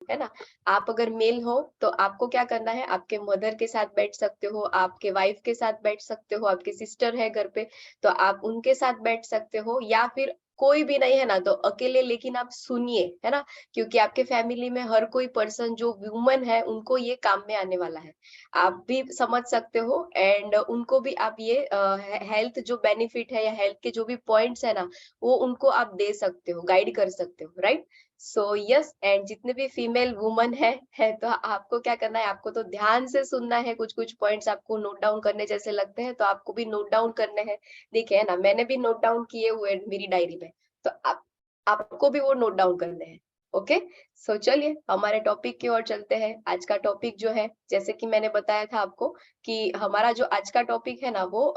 है ना? आप अगर मेल हो तो आपको क्या करना है, आपके मदर के साथ बैठ सकते हो, आपके वाइफ के साथ बैठ सकते हो, आपकी सिस्टर है घर पे तो आप उनके साथ बैठ सकते हो, या फिर कोई भी नहीं है ना तो अकेले लेकिन आप सुनिए, है ना? क्योंकि आपके फैमिली में हर कोई पर्सन जो वुमन है उनको ये काम में आने वाला है। आप भी समझ सकते हो एंड उनको भी आप ये हेल्थ जो बेनिफिट है या हेल्थ के जो भी पॉइंट्स है ना, वो उनको आप दे सकते हो, गाइड कर सकते हो, राइट? सो यस, एंड जितने भी फीमेल वुमन है तो आपको क्या करना है, आपको तो ध्यान से सुनना है, कुछ-कुछ पॉइंट्स आपको नोट डाउन करने जैसे लगते हैं, तो आपको भी नोट डाउन करने हैं। देखिए, है ना, मैंने भी नोट डाउन किए हुए हैं मेरी डायरी में, तो आप आपको भी वो नोट डाउन करने हैं। ओके? सो चलिए हमारे टॉपिक की ओर चलते हैं। आज का टॉपिक जो है, जैसे कि मैंने बताया था आपको कि हमारा जो आज का टॉपिक है ना वो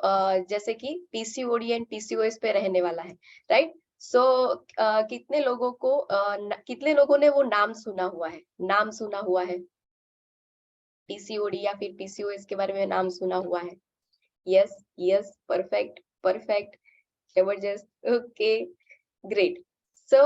जैसे कि पीसीओडी एंड पीसीओएस पे रहने वाला है, राइट? सो कितने लोगों ने वो नाम सुना हुआ है? नाम सुना हुआ है? पीसीओडी या फिर पीसीओएस के बारे में नाम सुना हुआ है? यस, यस, परफेक्ट, परफेक्ट, जबरदस्त, ओके, ग्रेट। सो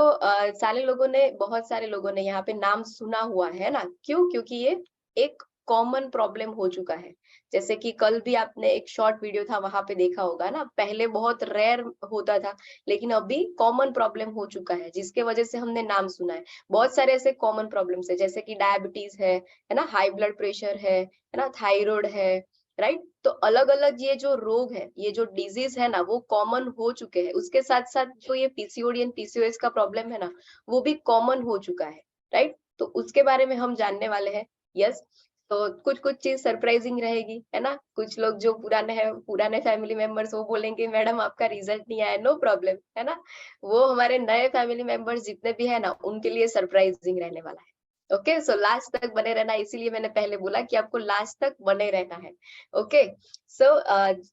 बहुत सारे लोगों ने यहाँ पे नाम सुना हुआ है ना? क्यों? क्योंकि ये एक कॉमन प्रॉब्लम हो चुका है। जैसे कि कल भी आपने एक शॉर्ट वीडियो था वहां पे देखा होगा ना, पहले बहुत रेयर होता था, लेकिन अभी कॉमन प्रॉब्लम हो चुका है, जिसके वजह से हमने नाम सुना है। बहुत सारे ऐसे कॉमन प्रॉब्लम्स है, जैसे कि डायबिटीज है ना, हाई ब्लड प्रेशर है ना, थायराइड है, राइट? तो अलग-अलग ये जो रोग है, ये जो डिजीज़ है ना, वो कॉमन हो चुके हैं। उसके साथ-साथ जो ये पीसीओडी एंड पीसीओएस का प्रॉब्लम है ना, वो भी कॉमन हो चुका है, राइट? तो उसके बारे में हम जानने वाले हैं। यस, तो कुछ-कुछ चीज़ सरप्राइज़िंग रहेगी, है ना? कुछ लोग जो पुराने फैमिली मेंबर्स वो बोलेंगे मैडम आपका रिजल्ट नहीं आया, नो प्रॉब्लम, है ना? वो हमारे नए फैमिली मेंबर्स जितने भी हैं ना, उनके लिए सरप्राइज़िंग रहने वाला है। ओके, सो लास्ट तक बने रहना, इसीलिए मैंने पहले बोला कि आपको लास्ट तक बने रहना है। ओके, सो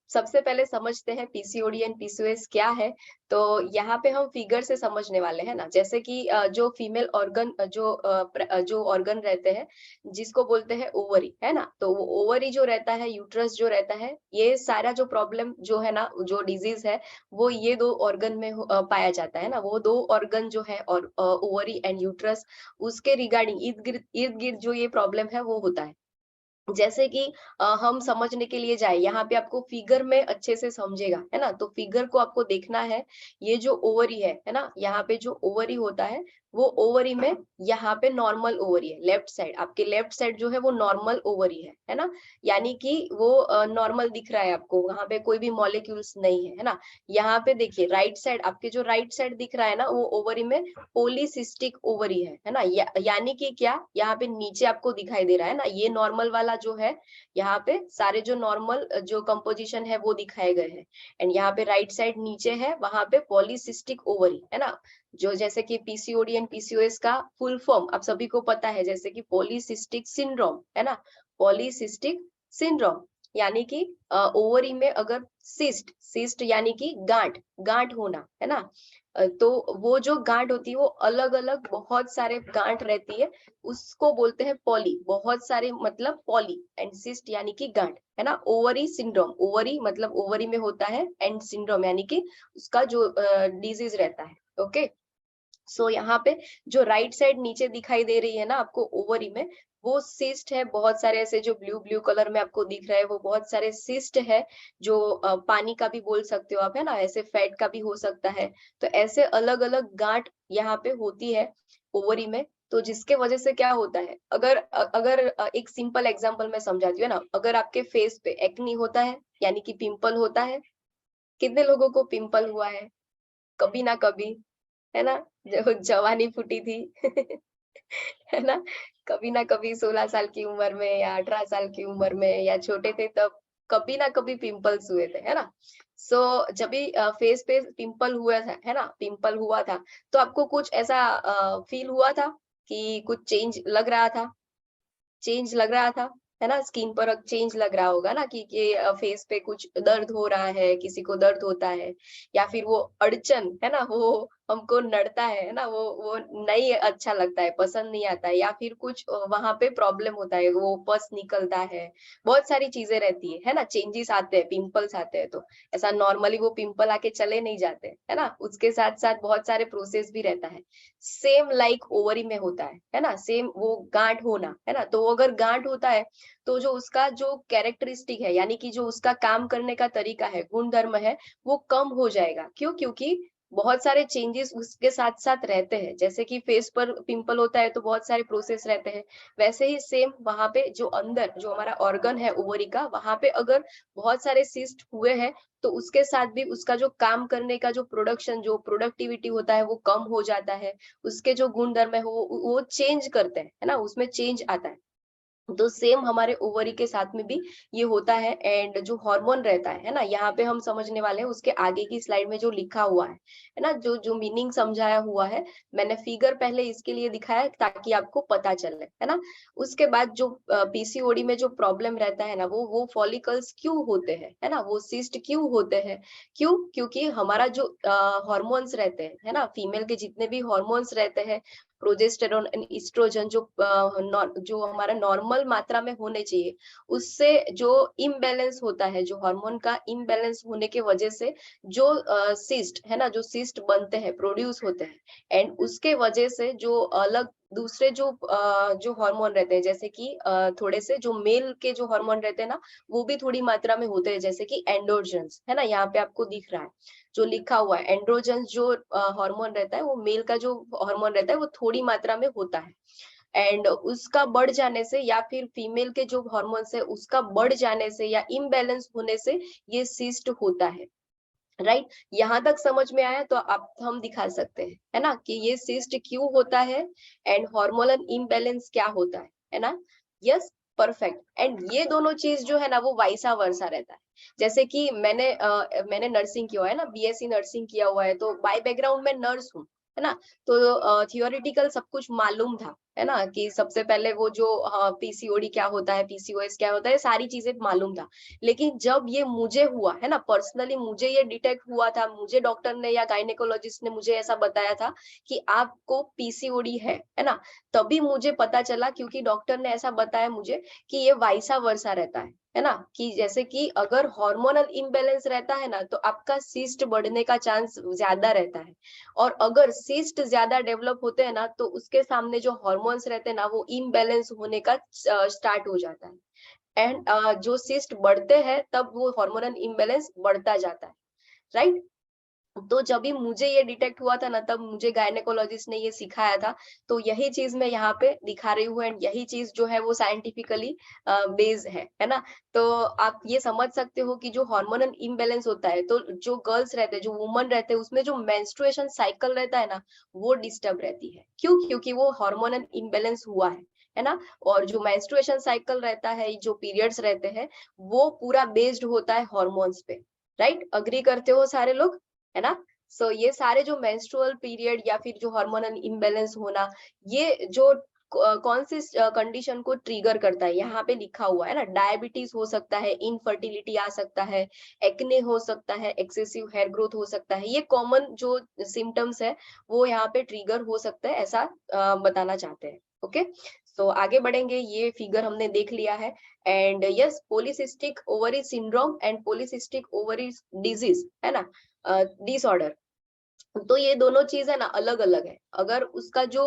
सबसे पहले समझते हैं पीसीओडी एंड पीसीओएस क्या है। तो यहाँ पे हम फिगर से समझने वाले हैं ना, जैसे कि जो फीमेल ऑर्गन जो ऑर्गन रहते हैं, जिसको बोलते हैं ओवरी, है ना? तो वो ओवरी जो रहता है, यूट्रस जो रहता है, ये सारा जो प्रॉब्लम जो है ना, जो डिजीज है, वो ये दो ऑर्गन में पाया जाता है ना। वो दो ऑर्गन जो है और ओवरी एंड यूट्रस, उसके रिगार्डिंग इर्द-गिर्द जो ये प्रॉब्लम है वो होता है। जैसे कि हम समझने के लिए जाए, यहाँ पे आपको फिगर में अच्छे से समझेगा, है ना? तो फिगर को आपको देखना है, ये जो ओवरी है ना? यहाँ पे जो ओवरी होता है, वो ओवरी में यहाँ पे नॉर्मल ओवरी है, लेफ्ट साइड, आपके लेफ्ट साइड जो है वो नॉर्मल ओवरी है ना? यानी कि वो नॉर्मल दिख रहा है आपको, वहाँ पे कोई भी मॉलिक्यूल्स नहीं है ना? यहाँ पे देखिए राइट साइड, आपके जो राइट साइड दिख रहा है ना, वो ओवरी में पॉलीसिस्टिक ओवरी है ना? यानी कि क्या? यहाँ पे नीचे आपको दिखाई दे रहा है ना, ये नॉर्मल वाला जो है, यहाँ पे सारे जो नॉर्मल जो कंपोजिशन है वो दिखाए गए हैं। एंड यहाँ पे राइट साइड नीचे है, वहां पे पॉलीसिस्टिक ओवरी है ना? जो जैसे कि पीसीओडी एंड पीसीओएस का फुल फॉर्म आप सभी को पता है, जैसे कि पॉलीसिस्टिक सिंड्रोम, है ना? पॉलीसिस्टिक सिंड्रोम यानी कि ओवरी में अगर सिस्ट यानी कि गांठ होना, है ना? तो वो जो गांठ होती है वो अलग-अलग बहुत सारे गांठ रहती है, उसको बोलते हैं पॉली, बहुत सारे मतलब पॉली, एंड सिस्ट यानी कि गांठ, है ना? ओवरी सिंड्रोम, ओवरी मतलब ओवरी में होता है, एंड सिंड्रोम यानी कि उसका जो डिजीज रहता है। ओके, सो यहाँ पे जो राइट साइड नीचे दिखाई दे रही है ना आपको ओवरी में, वो सिस्ट है, बहुत सारे ऐसे जो ब्लू ब्लू कलर में आपको दिख रहा है, वो बहुत सारे सिस्ट है, जो पानी का भी बोल सकते हो आप, है ना? ऐसे फैट का भी हो सकता है। तो ऐसे अलग अलग गांठ यहाँ पे होती है ओवरी में। तो जिसके वजह से क्या होता है, एक सिंपल एग्जांपल मैं समझाती हूँ ना, अगर आपके फेस पे एक्नी होता है, यानी कि पिंपल होता है, कितने लोगों को पिंपल हुआ है कभी ना कभी, है ना? जब जवानी फूटी थी है ना? कभी ना कभी 16 साल की उम्र में या 18 साल की उम्र में या छोटे थे तब कभी ना कभी पिंपल्स हुए थे, है ना? सो जब भी फेस पे पिंपल हुआ था, है ना? पिंपल हुआ था, तो आपको कुछ ऐसा फील हुआ था कि कुछ चेंज लग रहा था, है ना? स्किन पर अब चेंज लग रहा होगा ना कि फेस पे कुछ दर्द हो रहा है, किसी को दर्द होता है, या फिर वो अड़चन, है ना? वो हमको नड़ता है ना, वो नहीं अच्छा लगता है, पसंद नहीं आता है, या फिर कुछ वहां पे प्रॉब्लम होता है, वो पस निकलता है, बहुत सारी चीजें रहती है ना, चेंजेस आते हैं, पिंपल्स आते हैं, तो ऐसा नॉर्मली वो पिंपल आके चले नहीं जाते, है ना, उसके साथ साथ बहुत सारे प्रोसेस भी रहता है। सेम लाइक ओवरी में होता है ना, सेम वो गांठ होना, है ना, तो अगर गांठ होता है तो जो उसका जो कैरेक्टरिस्टिक है, यानी कि जो उसका काम करने का तरीका है, गुणधर्म है, वो कम हो जाएगा। क्यों? क्योंकि बहुत सारे चेंजेस उसके साथ साथ रहते हैं। जैसे कि फेस पर पिंपल होता है तो बहुत सारे प्रोसेस रहते हैं, वैसे ही सेम वहां पे जो अंदर जो हमारा ऑर्गन है ओवरी का, वहां पे अगर बहुत सारे सिस्ट हुए हैं तो उसके साथ भी उसका जो काम करने का जो प्रोडक्शन, जो प्रोडक्टिविटी होता है, वो कम हो जाता है। उसके जो गुणधर्म है वो चेंज करते हैं, है ना, उसमें चेंज आता है। तो सेम हमारे ओवरी के साथ में भी ये होता है। एंड जो हार्मोन रहता है ना, यहाँ पे हम समझने वाले हैं उसके आगे की स्लाइड में जो लिखा हुआ है ना, जो जो मीनिंग समझाया हुआ है, मैंने फिगर पहले इसके लिए दिखाया ताकि आपको पता चले, है ना। उसके बाद जो पीसीओडी में जो प्रॉब्लम रहता है ना, वो फॉलिकल्स क्यों होते हैं, है ना, वो सिस्ट क्यों होते हैं, क्यों? क्योंकि हमारा जो हॉर्मोन्स रहते हैं, है ना, फीमेल के जितने भी हॉर्मोन्स रहते हैं, प्रोजेस्टेरोन एंड एस्ट्रोजन, जो हमारा नॉर्मल मात्रा में होने चाहिए, उससे जो इम्बैलेंस होता है, जो हार्मोन का इम्बैलेंस होने के वजह से जो सिस्ट है ना, जो सिस्ट बनते हैं, प्रोड्यूस होते हैं, एंड उसके वजह से जो अलग दूसरे जो हार्मोन रहते हैं, जैसे कि थोड़े से जो मेल के जो हार्मोन रहते हैं ना, वो भी थोड़ी मात्रा में होते हैं, जैसे कि एंड्रोजन्स, है ना, यहाँ पे आपको दिख रहा है जो लिखा हुआ है। एंड्रोजन जो हार्मोन रहता है, वो मेल का जो हार्मोन रहता है, वो थोड़ी मात्रा में होता है। एंड उसका बढ़ जाने से, या फिर फीमेल के जो हार्मोन्स है उसका बढ़ जाने से या इम्बैलेंस होने से ये सिस्ट होता है। राइट, यहाँ तक समझ में आया? तो आप हम दिखा सकते हैं, है ना, कि ये सिस्ट क्यों होता है एंड हार्मोनल इम्बैलेंस क्या होता है ना। Yes, perfect. एंड ये दोनों चीज जो है ना, वो वाइसा वर्सा रहता है। जैसे कि मैंने नर्सिंग किया है ना, बीएससी नर्सिंग किया हुआ है, तो बाय बैकग्राउंड में नर्स हूँ, है ना। तो थियोरिटिकल सब कुछ मालूम था, है ना, कि सबसे पहले वो जो पीसीओडी क्या होता है, पीसीओएस क्या होता है, सारी चीजें मालूम था। लेकिन जब ये मुझे हुआ है ना, पर्सनली मुझे ये डिटेक्ट हुआ था, मुझे डॉक्टर ने या गायनेकोलॉजिस्ट ने मुझे ऐसा बताया था कि आपको पीसीओडी है ना, तभी मुझे पता चला, क्योंकि डॉक्टर ने ऐसा बताया मुझे कि ये वाइसा वर्सा रहता है ना, कि जैसे कि अगर हार्मोनल इम्बैलेंस रहता है ना, तो आपका सिस्ट बढ़ने का चांस ज्यादा रहता है, और अगर सिस्ट ज्यादा डेवलप होते हैं ना, तो उसके सामने जो हार्मोन्स रहते हैं ना, वो इम्बैलेंस होने का स्टार्ट हो जाता है। एंड जो सिस्ट बढ़ते हैं तब वो हार्मोनल इम्बैलेंस बढ़ता जाता है। राइट, तो जब भी मुझे ये डिटेक्ट हुआ था ना, तब मुझे गायनेकोलॉजिस्ट ने ये सिखाया था। तो यही चीज मैं यहाँ पे दिखा रही हूँ, एंड यही चीज जो है वो साइंटिफिकली बेस्ड है ना। तो आप ये समझ सकते हो कि जो हार्मोनल इम्बैलेंस होता है, तो जो गर्ल्स रहते हैं, जो वुमन रहते हैं, उसमें जो मेंस्ट्रुएशन साइकिल रहता है ना, वो डिस्टर्ब रहती है। क्यों? क्योंकि वो हार्मोनल इम्बैलेंस हुआ है ना। और जो मेंस्ट्रुएशन साइकिल रहता है, जो पीरियड्स रहते हैं, वो पूरा बेस्ड होता है हॉर्मोन्स पे। राइट, अग्री करते हो सारे लोग, है ना। सो ये सारे जो मेंस्ट्रुअल पीरियड या फिर जो हार्मोनल इम्बैलेंस होना, ये जो कौन सी कंडीशन को ट्रिगर करता है, यहाँ पे लिखा हुआ है ना। डायबिटीज हो सकता है, इनफर्टिलिटी आ सकता है, एक्ने हो सकता है, एक्सेसिव हेयर ग्रोथ हो सकता है। ये कॉमन जो सिम्टम्स है वो यहाँ पे ट्रिगर हो सकता है, ऐसा बताना चाहते हैं। ओके, सो आगे बढ़ेंगे। ये फिगर हमने देख लिया है। And yes, polycystic ovary syndrome and polycystic ovary disease, है ना, डिसऑर्डर। तो ये दोनों चीज है ना, अलग अलग है। अगर उसका जो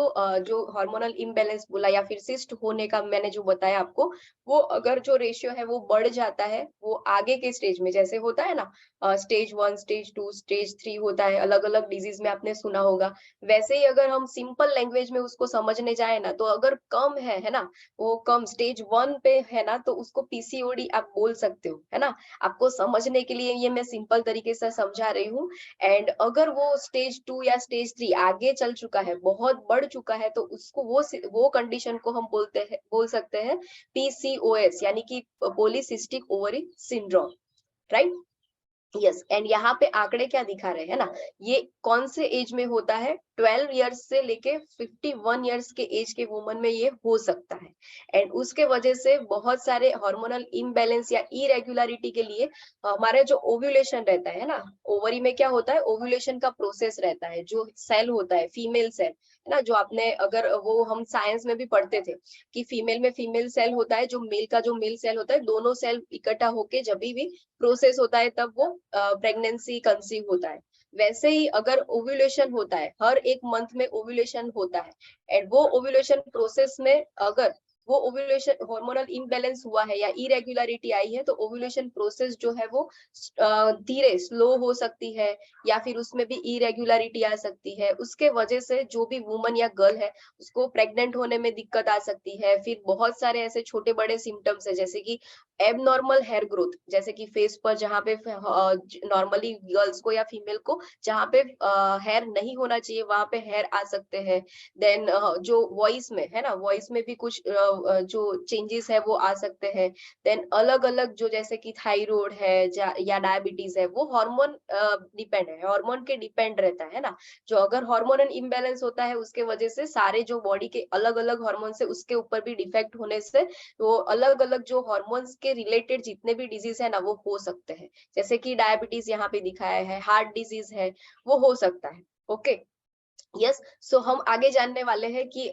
हार्मोनल इम्बैलेंस बोला या फिर सिस्ट होने का मैंने जो बताया आपको, वो अगर जो रेशियो है वो बढ़ जाता है, वो आगे के स्टेज में जैसे होता है ना, स्टेज 1, स्टेज 2, स्टेज 3 होता है, अलग अलग डिजीज में आपने सुना होगा। वैसे ही अगर हम सिंपल लैंग्वेज में उसको समझने जाए ना, तो अगर कम है ना, वो कम स्टेज 1 पे है ना, तो उसको पीसीओडी आप बोल सकते हो, है ना। आपको समझने के लिए ये मैं सिंपल तरीके से समझा रही हूँ। एंड अगर वो स्टेज 2 या स्टेज 3 आगे चल चुका है, बहुत बढ़ चुका है, तो उसको वो कंडीशन को हम बोल सकते हैं पीसीओएस, यानी कि polycystic ovary syndrome. Right, yes. And यहाँ पे आंकड़े क्या दिखा रहे हैं ना, ये कौन से एज में होता है, 12 इयर्स से लेके 51 इयर्स के एज के वुमन में ये हो सकता है। एंड उसके वजह से बहुत सारे हार्मोनल इम्बैलेंस या इरेगुलरिटी के लिए हमारे जो ओव्यूलेशन रहता है ना, ओवरी में क्या होता है, ओव्यूलेशन का प्रोसेस रहता है, जो सेल होता है फीमेल सेल है ना, जो आपने अगर वो हम साइंस में भी पढ़ते थे कि फीमेल में फीमेल सेल होता है, जो मेल सेल होता है, दोनों सेल इकट्ठा होके जब भी प्रोसेस होता है तब वो प्रेगनेंसी कंसीव होता है। वैसे ही अगर ओव्यूलेशन होता है, हर एक मंथ में ओव्यूलेशन होता है, एंड वो ओव्यूलेशन प्रोसेस में अगर वो ओव्यूलेशन हार्मोनल इम्बैलेंस हुआ है या इरेगुलरिटी आई है, तो ओव्यूलेशन प्रोसेस जो है वो धीरे स्लो हो सकती है, या फिर उसमें भी इरेगुलरिटी आ सकती है। उसके वजह से जो भी वुमन या गर्ल है उसको प्रेग्नेंट होने में दिक्कत आ सकती है। फिर बहुत सारे ऐसे छोटे बड़े सिम्टम्स है, जैसे कि एबनॉर्मल हेयर ग्रोथ, जैसे कि फेस पर जहाँ पे नॉर्मली गर्ल्स को या फीमेल को जहाँ पे हेयर नहीं होना चाहिए वहां पे हेयर आ सकते हैं। देन जो वॉइस में है ना, वॉइस में भी कुछ जो चेंजेस है वो आ सकते हैं। देन अलग अलग जो जैसे कि थायराइड है या डायबिटीज है, वो हार्मोन डिपेंड है, हार्मोन के डिपेंड रहता है ना। जो अगर हार्मोनल इम्बैलेंस होता है उसके वजह से सारे जो बॉडी के अलग अलग हार्मोन से उसके ऊपर भी डिफेक्ट होने से वो अलग अलग जो हार्मोन्स के रिलेटेड जितने भी डिजीज है ना वो हो सकते हैं। जैसे कि डायबिटीज यहाँ पे दिखाया है, हार्ट डिजीज है, वो हो सकता है। Okay, yes. सो हम आगे जानने वाले हैं कि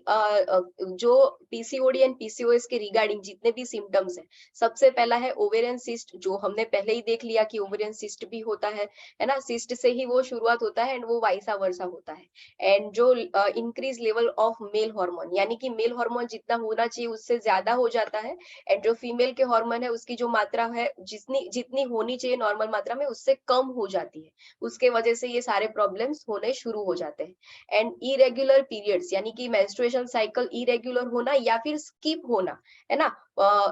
जो पीसीओडी एंड पीसीओएस के रिगार्डिंग जितने भी सिम्टम्स हैं। सबसे पहला है ओवेरियन सिस्ट, जो हमने पहले ही देख लिया कि ओवेरियन सिस्ट भी होता है ना, सिस्ट से ही वो शुरुआत होता है एंड वो वाइसा वर्सा होता है। एंड जो increase level of male hormone, यानी कि मेल हार्मोन जितना होना चाहिए उससे ज्यादा हो जाता है, एंड जो फीमेल के हार्मोन है उसकी जो मात्रा है जितनी जितनी होनी चाहिए नॉर्मल मात्रा में उससे कम हो जाती है। उसके वजह से ये सारे प्रॉब्लम्स होने शुरू हो जाते हैं। एंड इरेगुलर पीरियड्स, यानी कि मेंस्ट्रुएशन साइकिल इरेगुलर होना या फिर स्किप होना, है ना।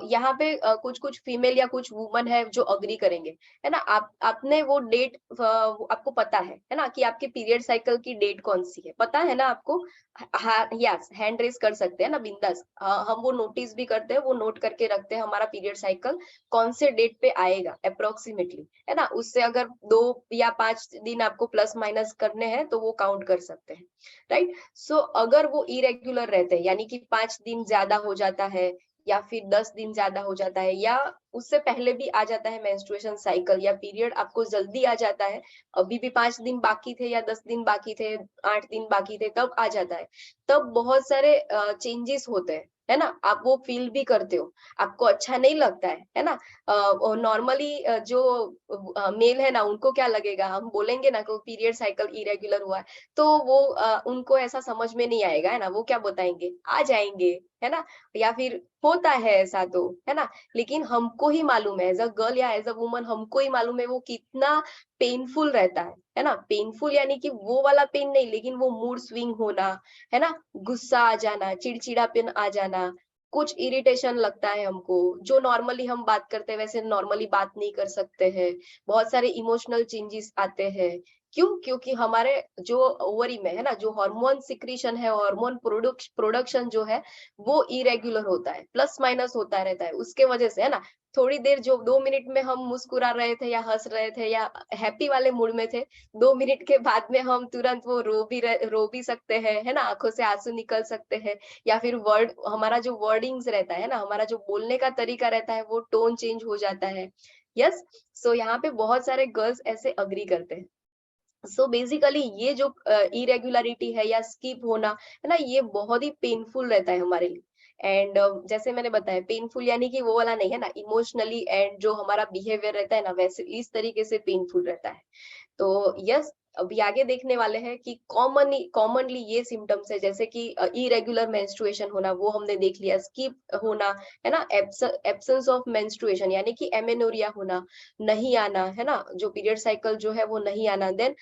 यहाँ पे कुछ कुछ फीमेल या कुछ वुमन है जो अग्री करेंगे, है ना। आप आपने वो डेट आपको पता है ना, कि आपके पीरियड साइकिल की डेट कौन सी है, पता है ना आपको। हाँ, यस, हैंड रेस कर सकते हैं ना बिंदास। हम वो नोटिस भी करते हैं, वो नोट करके रखते हैं हमारा पीरियड साइकिल कौन से डेट पे आएगा अप्रोक्सीमेटली, है ना। उससे अगर 2 या 5 दिन आपको प्लस माइनस करने हैं तो वो काउंट कर सकते हैं, राइट। सो अगर वो इरेगुलर रहते हैं, यानी कि 5 दिन ज्यादा हो जाता है या फिर 10 दिन ज्यादा हो जाता है, या उससे पहले भी आ जाता है मेंस्ट्रुएशन साइकिल या पीरियड आपको जल्दी आ जाता है, अभी भी 5 दिन बाकी थे या 10 दिन बाकी थे, 8 दिन बाकी थे, तब आ जाता है। तब बहुत सारे चेंजेस होते हैं, है ना। आप वो फील भी करते हो, आपको अच्छा नहीं लगता है ना। नॉर्मली जो मेल है ना उनको क्या लगेगा, हम बोलेंगे ना कि पीरियड साइकिल इरेगुलर हुआ है, तो वो उनको ऐसा समझ में नहीं आएगा, है ना। वो क्या बताएंगे, आ जाएंगे, है ना, या फिर होता है ऐसा, तो है ना। लेकिन हमको ही मालूम है, एज अ गर्ल या एज अ वुमन हमको ही मालूम है वो कितना पेनफुल रहता है ना। पेनफुल यानी कि वो वाला पेन नहीं, लेकिन वो मूड स्विंग होना, है ना, गुस्सा आ जाना, चिड़चिड़ापन आ जाना, कुछ इरिटेशन लगता है हमको, जो नॉर्मली हम बात करते हैं वैसे नॉर्मली बात नहीं कर सकते हैं। बहुत सारे इमोशनल चेंजेस आते हैं। क्यों? क्योंकि हमारे जो ओवरी में है ना, जो हार्मोन सिक्रीशन है, हार्मोन प्रोडक्शन जो है वो इरेगुलर होता है, प्लस माइनस होता रहता है, उसके वजह से, है ना। थोड़ी देर जो 2 मिनट में हम मुस्कुरा रहे थे या हंस रहे थे या हैप्पी वाले मूड में थे, 2 मिनट के बाद में हम तुरंत वो रो भी सकते हैं, है ना, आंखों से आंसू निकल सकते हैं। या फिर वर्ड, हमारा जो वर्डिंग्स रहता है ना, हमारा जो बोलने का तरीका रहता है, वो टोन चेंज हो जाता है। यस। सो यहाँ पे बहुत सारे गर्ल्स ऐसे अग्री करते हैं। सो बेसिकली ये जो इरेगुलरिटी है या स्किप होना, है ना, ये बहुत ही पेनफुल रहता है हमारे लिए। एंड जैसे मैंने बताया, पेनफुल यानी कि वो वाला नहीं है ना, इमोशनली एंड जो हमारा बिहेवियर रहता है ना, वैसे इस तरीके से पेनफुल रहता है। तो यस, अभी आगे देखने वाले हैं कि कॉमनली ये सिम्टम्स है, जैसे कि इरेगुलर मेंस्ट्रुएशन होना, वो हमने देख लिया। स्किप होना, है ना, एब्सेंस ऑफ मेंस्ट्रुएशन यानी कि एमेनोरिया होना, नहीं आना, है ना, जो पीरियड साइकिल जो है वो नहीं आना। देन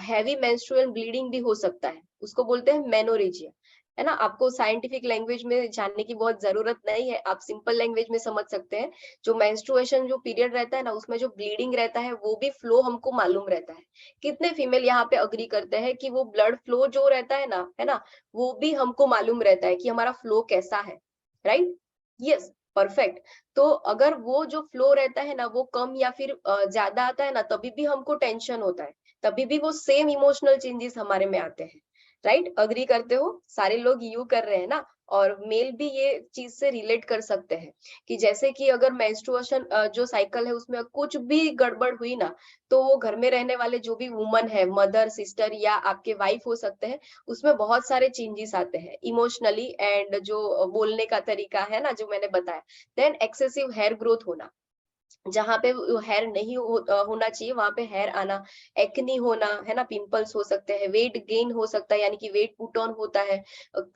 हैवी मेंस्ट्रुअल ब्लीडिंग भी हो सकता है, उसको बोलते हैं मेनोरेजिया, है ना। आपको साइंटिफिक लैंग्वेज में जानने की बहुत जरूरत नहीं है, आप सिंपल लैंग्वेज में समझ सकते हैं। जो मेंस्ट्रुएशन जो पीरियड रहता है ना, उसमें जो ब्लीडिंग रहता है वो भी फ्लो हमको मालूम रहता है। कितने फीमेल यहाँ पे अग्री करते हैं कि वो ब्लड फ्लो जो रहता है ना, वो भी हमको मालूम रहता है कि हमारा फ्लो कैसा है, राइट। Yes, perfect. तो अगर वो जो फ्लो रहता है ना वो कम या फिर ज्यादा आता है ना, तभी भी हमको टेंशन होता है, तभी भी वो सेम इमोशनल चेंजेस हमारे में आते हैं। राइट, अग्री करते हो? सारे लोग यू कर रहे हैं ना। और मेल भी ये चीज से रिलेट कर सकते हैं कि जैसे कि अगर मेंस्ट्रुएशन जो साइकिल है उसमें कुछ भी गड़बड़ हुई ना, तो वो घर में रहने वाले जो भी वुमन है, मदर, सिस्टर या आपके वाइफ हो सकते हैं, उसमें बहुत सारे चेंजेस आते हैं इमोशनली एंड जो बोलने का तरीका है ना, जो मैंने बताया। देन एक्सेसिव हेयर ग्रोथ होना, जहाँ पे वो हेयर नहीं होना चाहिए वहां पे हेयर आना, एक्नी होना, है ना, पिंपल्स हो सकते हैं, वेट गेन हो सकता है यानी कि वेट पुट ऑन होता है,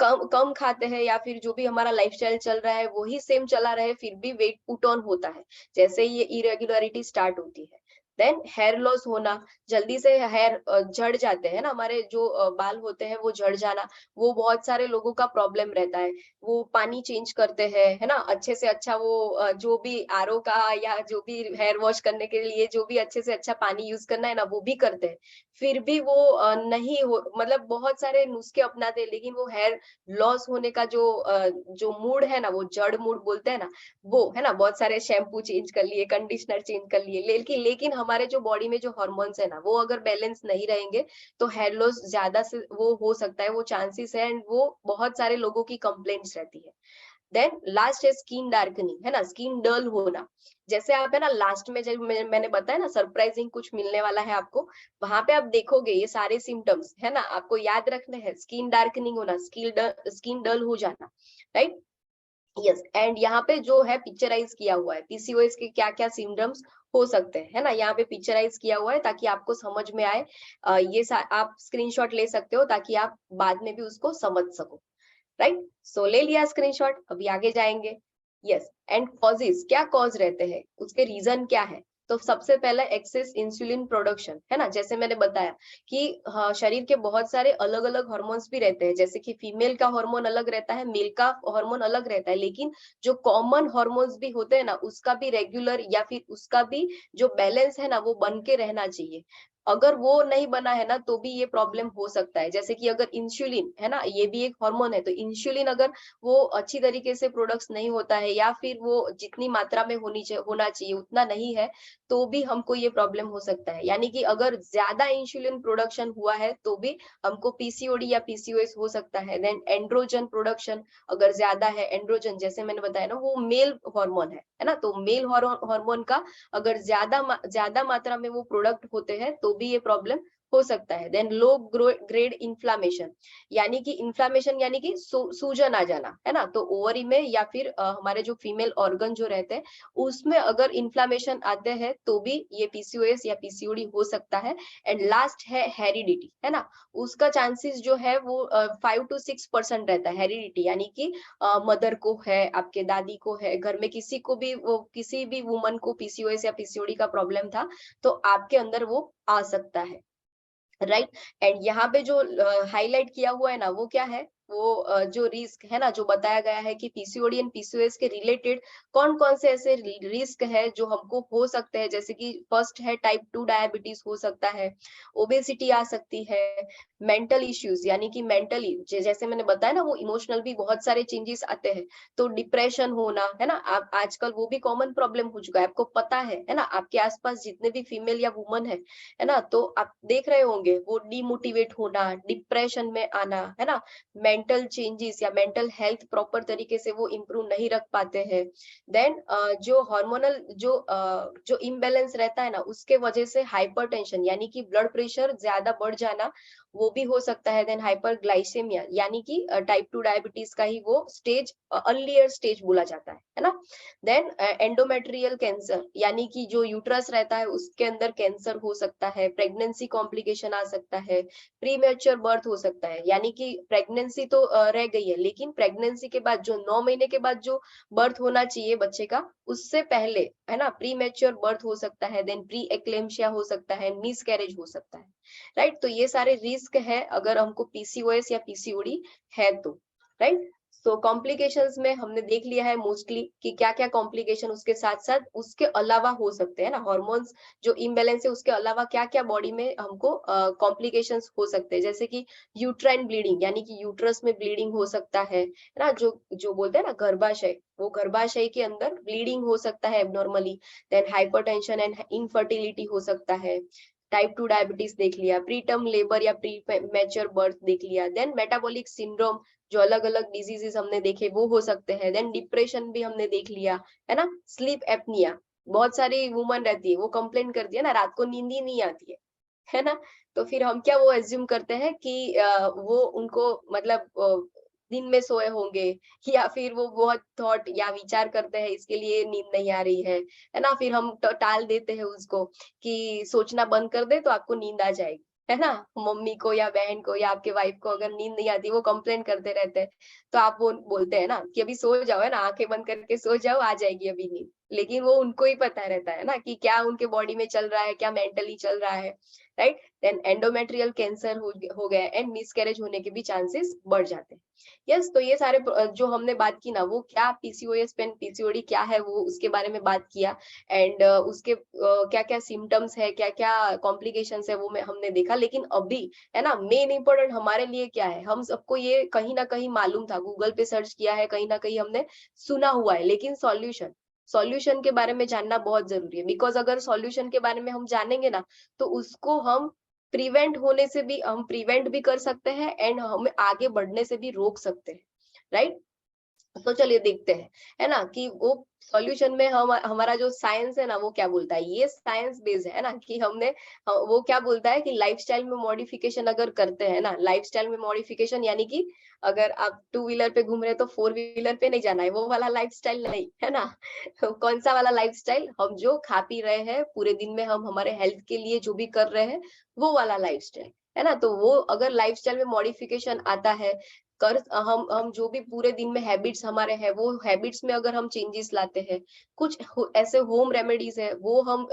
कम कम खाते हैं या फिर जो भी हमारा लाइफस्टाइल चल रहा है वही सेम चला रहे फिर भी वेट पुट ऑन होता है, जैसे ये इरेगुलरिटी स्टार्ट होती है। देन हेयर लॉस होना, जल्दी से हेयर झड़ जाते हैं ना, हमारे जो बाल होते हैं वो झड़ जाना, वो बहुत सारे लोगों का प्रॉब्लम रहता है। वो पानी चेंज करते हैं, है ना? अच्छे से अच्छा वो जो भी आरओ का या जो भी हेयर वॉश करने के लिए जो भी अच्छे से अच्छा पानी यूज़ करना है ना, वो भी करते हैं। फिर भी वो नहीं हो मतलब बहुत सारे नुस्खे अपनाते हैं, लेकिन वो हेयर लॉस होने का जो मूड है ना, वो जड़ मूड बोलते हैं ना, वो, है ना? बहुत सारे शैम्पू चेंज कर लिए, कंडीशनर चेंज कर लिए, लेकिन हमारे जो बॉडी में जो हार्मोन्स है ना, वो अगर बैलेंस नहीं रहेंगे, तो हेयर लॉस ज़्यादा से वो हो सकता है, वो चांसेस है एंड वो बहुत सारे लोगों की कंप्लेंट्स रहती है। देन लास्ट है स्किन डार्कनिंग, है ना? स्किन डल होना। जैसे आप है ना लास्ट में जब मैंने बताया ना सरप्राइजिंग कुछ मिलने वाला है आपको, वहाँ पे आप देखोगे ये सारे सिम्पटम्स, है ना? आपको याद रखने हैं, स्किन डार्कनिंग होना, स्किन डल हो जाना, राइट? यस, एंड यहाँ पे जो है पिक्चराइज किया हुआ है पीसीओएस के क्या-क्या सिम्पटम्स हो सकते हैं, है ना? यहाँ पे पिक्चराइज किया हुआ है ताकि आपको समझ में आए। आप स्क्रीनशॉट ले सकते हो ताकि आप बाद में भी उसको समझ सको। राइट, सो ले लिया स्क्रीनशॉट, अभी आगे जाएंगे। यस, एंड कॉजेस, क्या कॉज रहते हैं, उसके रीजन क्या है? तो सबसे पहला एक्सेस इंसुलिन प्रोडक्शन, है ना? जैसे मैंने बताया कि हाँ, शरीर के बहुत सारे अलग अलग हार्मोन्स भी रहते हैं, जैसे कि फीमेल का हार्मोन अलग रहता है, मेल का हार्मोन अलग रहता है, लेकिन जो कॉमन हार्मोन्स भी होते हैं ना, उसका भी रेगुलर या फिर उसका भी जो बैलेंस है ना, वो बन के रहना चाहिए। अगर वो नहीं बना है ना, तो भी ये प्रॉब्लम हो सकता है। जैसे कि अगर इंसुलिन, है ना, ये भी एक हार्मोन है, तो इंसुलिन अगर वो अच्छी तरीके से प्रोडक्ट्स नहीं होता है या फिर वो जितनी मात्रा में होना चाहिए उतना नहीं है, तो भी हमको ये प्रॉब्लम हो सकता है। यानी कि अगर ज़्यादा इंसुलिन प्रोडक्शन हुआ है, तो भी हमको पीसीओडी या पीसीओएस हो सकता है। देन एंड्रोजन प्रोडक्शन अगर ज़्यादा है, एंड्रोजन जैसे मैंने बताया ना, वो मेल हार्मोन है ना? तो मेल हार्मोन का अगर ज़्यादा मात्रा में वो प्रोडक्ट होते हैं, तो भी ये प्रॉब्लम हो सकता है। देन लो ग्रेड इन्फ्लेमेशन, यानी कि इन्फ्लेमेशन यानी कि सूजन आ जाना, है ना? तो ओवरी में या फिर हमारे जो फीमेल ऑर्गन जो रहते हैं, उसमें अगर इन्फ्लेमेशन आते हैं, तो भी ये पीसीओएस या पीसीओडी हो सकता है। एंड लास्ट है हेरिडिटी, है ना? उसका चांसेस जो है वो 5 टू 6% रहता है हेरिडिटी, यानी कि मदर को है, आपके दादी को है, घर में किसी भी वुमन को पीसीओएस या पीसीओडी का प्रॉब्लम था, तो आपके अंदर वो आ सकता है। राइट, एंड यहाँ पे जो हाईलाइट किया हुआ है ना, वो क्या है, वो जो रिस्क है ना, जो बताया गया है कि पीसीओडी एंड पीसीओएस के रिलेटेड कौन कौन से ऐसे रिस्क है जो हमको हो सकते हैं, जैसे कि फर्स्ट है टाइप 2 डायबिटीज हो सकता है, ओबेसिटी आ सकती है, मेंटल इश्यूज यानी कि मेंटली जैसे मैंने बताया ना, वो इमोशनल भी बहुत सारे चेंजेस आते हैं, तो डिप्रेशन होना, है ना? आप आजकल वो भी कॉमन प्रॉब्लम हो चुका है, आपको पता है ना? आपके आसपास जितने भी फीमेल या वुमन है ना? तो आप देख रहे होंगे वो डिमोटिवेट होना, डिप्रेशन में आना, है ना? मेंटल चेंजेस या मेंटल हेल्थ प्रॉपर तरीके से वो इम्प्रूव नहीं रख पाते हैं। देन जो हार्मोनल जो इम्बैलेंस रहता है ना, उसके वजह से हाइपरटेंशन यानी कि ब्लड प्रेशर ज्यादा बढ़ जाना, वो भी हो सकता है। देन हाइपरग्लाइसेमिया यानी कि टाइप 2 डायबिटीज का ही वो स्टेज अर्लियर स्टेज बोला जाता है ना? देन एंडोमेट्रियल कैंसर यानी कि जो यूट्रस रहता है उसके अंदर कैंसर हो सकता है, प्रेगनेंसी कॉम्प्लिकेशन आ सकता है, प्रीमेच्योर बर्थ हो सकता है, यानी कि प्रेगनेंसी तो रह गई है, लेकिन प्रेगनेंसी के बाद जो 9 महीने के बाद जो बर्थ होना चाहिए बच्चे का, उससे पहले, है ना, प्रीमेच्योर बर्थ हो सकता है, देन प्री एक्लेम्शिया हो सकता है, मिसकैरेज हो सकता है। राइट, तो ये सारे रिस्क है अगर हमको पीसीओएस या पीसीओडी है तो। राइट, तो कॉम्प्लिकेशंस में हमने देख लिया है मोस्टली कि क्या-क्या कॉम्प्लिकेशन उसके साथ-साथ उसके अलावा हो सकते हैं ना, हार्मोन्स जो इम्बैलेंस है उसके अलावा क्या-क्या बॉडी में हमको कॉम्प्लिकेशंस हो सकते हैं, जैसे कि यूट्राइन ब्लीडिंग यानी कि यूट्रस में ब्लीडिंग हो सकता है ना? जो जो बोलते हैं ना गर्भाशय, वो गर्भाशय के अंदर ब्लीडिंग हो सकता है abnormally. Then hypertension and infertility हो सकता है। टाइप 2 डायबिटीज देख लिया, प्री टर्म लेबर या प्री मैच्योर बर्थ देख लिया, देन मेटाबॉलिक सिंड्रोम जो अलग अलग डिजीजेस हमने देखे वो हो सकते हैं, देन डिप्रेशन भी हमने देख लिया, है ना, स्लीप एपनिया, बहुत सारी वुमन रहती है वो कंप्लेन करती है ना रात को नींद ही नहीं आती है ना, तो फिर हम क्या वो एज्यूम करते हैं कि वो उनको मतलब दिन में सोए होंगे या फिर वो बहुत थॉट या विचार करते हैं इसके लिए नींद नहीं आ रही है ना, फिर हम टाल देते हैं उसको कि सोचना बंद कर दे तो आपको नींद आ जाएगी, है ना, मम्मी को या बहन को या आपके वाइफ को अगर नींद नहीं आती वो कंप्लेन करते रहते हैं, तो आप वो बोलते हैं ना कि अभी सो जाओ, है ना, आंखें बंद करके सो जाओ, आ जाएगी अभी नींद, लेकिन वो उनको ही पता रहता है ना कि क्या उनके बॉडी में चल रहा है, क्या मेंटली चल रहा है, राइट। देन एंडोमेट्रियल कैंसर हो गया एंड मिसकैरेज होने के भी चांसेस बढ़ जाते हैं। यस, तो ये सारे जो हमने बात की ना वो क्या पीसीओएस पेन पीसीओडी क्या है वो उसके बारे में बात किया, एंड उसके क्या क्या सिम्टम्स है, क्या क्या कॉम्प्लिकेशंस है वो हमने देखा, लेकिन अभी है ना मेन इंपॉर्टेंट हमारे लिए क्या है, हम सबको ये कहीं ना कहीं मालूम था, गूगल पे सर्च किया है, कहीं ना कहीं हमने सुना हुआ है, लेकिन सॉल्यूशन के बारे में जानना बहुत जरूरी है, बिकॉज अगर सॉल्यूशन के बारे में हम जानेंगे ना तो उसको हम प्रिवेंट होने से भी हम प्रिवेंट भी कर सकते हैं एंड हमें आगे बढ़ने से भी रोक सकते हैं, राइट। तो चलिए देखते हैं, है ना, कि वो सॉल्यूशन में हम हमारा जो साइंस है ना वो क्या बोलता है, ये साइंस बेस्ड है ना कि हमने वो क्या बोलता है कि लाइफस्टाइल में मॉडिफिकेशन अगर करते हैं ना, लाइफस्टाइल में मॉडिफिकेशन यानी कि अगर आप टू व्हीलर पे घूम रहे हैं तो फोर व्हीलर पे नहीं जाना है, वो वाला लाइफस्टाइल नहीं, है ना। तो कौन सा वाला लाइफस्टाइल, हम जो खा पी रहे हैं पूरे दिन में, हम हमारे हेल्थ के लिए जो भी कर रहे हैं वो वाला लाइफस्टाइल, है ना, तो वो अगर लाइफस्टाइल में मॉडिफिकेशन आता है, कर हम जो भी पूरे दिन में हैबिट्स हमारे हैं वो हैबिट्स में अगर हम चेंजेस लाते हैं, कुछ ऐसे होम रेमेडीज है वो हम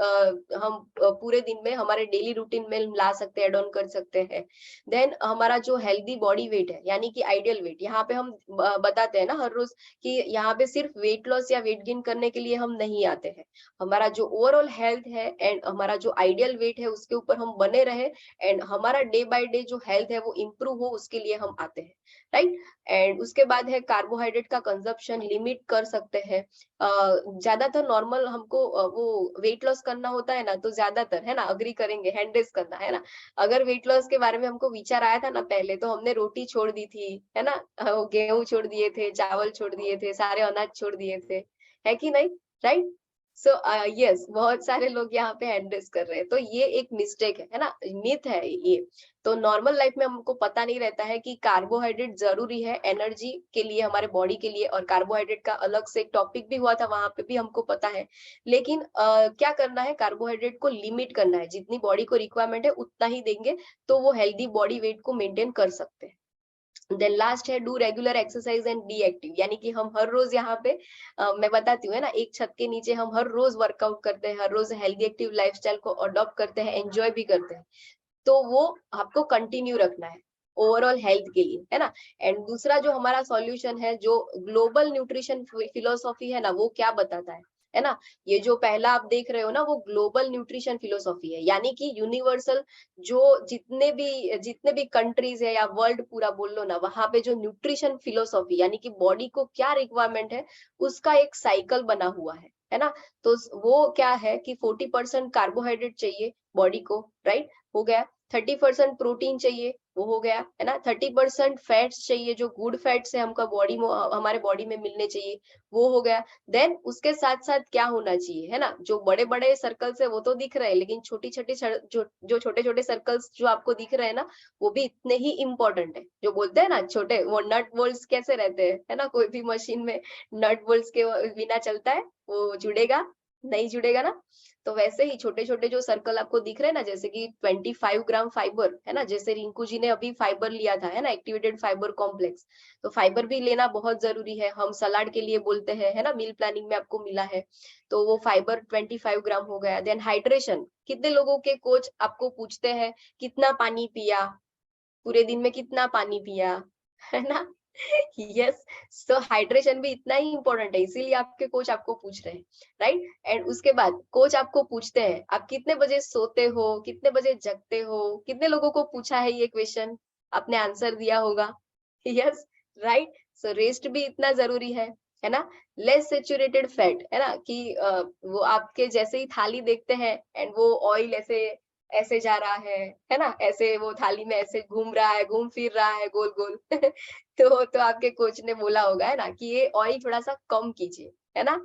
पूरे दिन में हमारे डेली रूटीन में ला सकते हैं, एड ऑन कर सकते हैं, देन हमारा जो हेल्दी बॉडी वेट है यानी कि आइडियल वेट, यहाँ पे हम बताते हैं ना हर रोज कि यहाँ पे सिर्फ वेट लॉस या वेट गेन करने के लिए हम नहीं आते हैं, हमारा जो ओवरऑल हेल्थ है एंड हमारा जो आइडियल वेट है उसके ऊपर हम बने रहे एंड हमारा डे बाय डे जो हेल्थ है वो इम्प्रूव हो उसके लिए हम आते हैं, राइट। एंड उसके बाद है कार्बोहाइड्रेट का कंजप्शन लिमिट कर सकते हैं, ज्यादातर नॉर्मल हमको वो वेट लॉस करना होता है ना तो ज्यादातर है ना अग्री करेंगे हैंड रेस करना, है ना, अगर वेट लॉस के बारे में हमको विचार आया था ना पहले तो हमने रोटी छोड़ दी थी, है ना, गेहूं छोड़ दिए थे, चावल छोड़ दिए थे, सारे अनाज छोड़ दिए थे, है कि नहीं, राइट। सो यस, बहुत सारे लोग यहाँ पे हैंड रेस कर रहे हैं, तो ये एक मिस्टेक है ना, मिथ है ये। तो नॉर्मल लाइफ में हमको पता नहीं रहता है कि कार्बोहाइड्रेट जरूरी है एनर्जी के लिए, हमारे बॉडी के लिए, और कार्बोहाइड्रेट का अलग से एक टॉपिक भी हुआ था वहां पे भी हमको पता है, लेकिन क्या करना है, कार्बोहाइड्रेट को लिमिट करना है, जितनी बॉडी को रिक्वायरमेंट है उतना ही देंगे तो वो हेल्दी बॉडी वेट को मेंटेन कर सकते हैं। देन लास्ट है do regular exercise and be active, यानी कि हम हर रोज यहाँ पे मैं बताती हूँ है ना, एक छत के नीचे हम हर रोज वर्कआउट करते हैं, हर रोज हेल्दी एक्टिव लाइफस्टाइल को अडॉप्ट करते हैं, एंजॉय भी करते हैं, तो वो आपको कंटिन्यू रखना है ओवरऑल हेल्थ के लिए, है ना। एंड दूसरा जो हमारा सॉल्यूशन है, जो ग्लोबल न्यूट्रिशन फिलोसॉफी है ना, वो क्या बताता है ना, ये जो पहला आप देख रहे हो ना वो ग्लोबल न्यूट्रिशन फिलोसॉफी है, यानी कि यूनिवर्सल, जो जितने भी कंट्रीज है या वर्ल्ड पूरा बोल लो ना, वहां पे जो न्यूट्रिशन फिलोसॉफी यानी कि बॉडी को क्या रिक्वायरमेंट है उसका एक साइकिल बना हुआ है ना। तो वो क्या है कि 40% कार्बोहाइड्रेट चाहिए बॉडी को, राइट, हो गया, 30% प्रोटीन चाहिए, वो हो गया, है ना, 30% फैट्स चाहिए, जो गुड फैट्स है हमका बॉडी में, हमारे बॉडी में मिलने चाहिए, वो हो गया। देन उसके साथ साथ क्या होना चाहिए, है ना, जो बड़े बड़े सर्कल्स है वो तो दिख रहे हैं, लेकिन छोटी छोटी जो छोटे छोटे सर्कल्स जो आपको दिख रहे हैं ना वो भी इतने ही इंपॉर्टेंट है, जो बोलते हैं ना छोटे वो नट बोल्ट्स कैसे रहते हैं, है ना, कोई भी मशीन में नट बोल्ट्स के बिना चलता है, वो जुड़ेगा नहीं जुड़ेगा ना, तो वैसे ही छोटे छोटे जो सर्कल आपको दिख रहे हैं ना, जैसे कि 25 ग्राम फाइबर, है ना, जैसे रिंकू जी ने अभी फाइबर लिया था, है ना, एक्टिवेटेड फाइबर कॉम्प्लेक्स, तो फाइबर भी लेना बहुत जरूरी है, हम सलाड के लिए बोलते हैं, है ना, मील प्लानिंग में आपको मिला है, तो वो फाइबर 25 ग्राम हो गया। देन हाइड्रेशन, कितने लोगों के कोच आपको पूछते हैं कितना पानी पिया, पूरे दिन में कितना पानी पिया, है ना। यस, सो हाइड्रेशन भी इतना ही इंपॉर्टेंट है, इसीलिए आपके कोच आपको पूछ रहे हैं, राइट। एंड उसके बाद कोच आपको पूछते हैं आप कितने बजे सोते हो, कितने बजे जगते हो, कितने लोगों को पूछा है ये क्वेश्चन, आपने आंसर दिया होगा। Yes, right. सो रेस्ट भी इतना जरूरी है ना। लेस सेचुरेटेड फैट, है ना, कि वो आपके जैसे ही थाली देखते हैं एंड वो ऑयल ऐसे ऐसे जा रहा है ना? ऐसे वो थाली में ऐसे घूम रहा है, घूम फिर रहा है गोल-गोल। तो आपके कोच ने बोला होगा, है ना? कि ये ऑयल थोड़ा-सा कम कीजिए, है ना?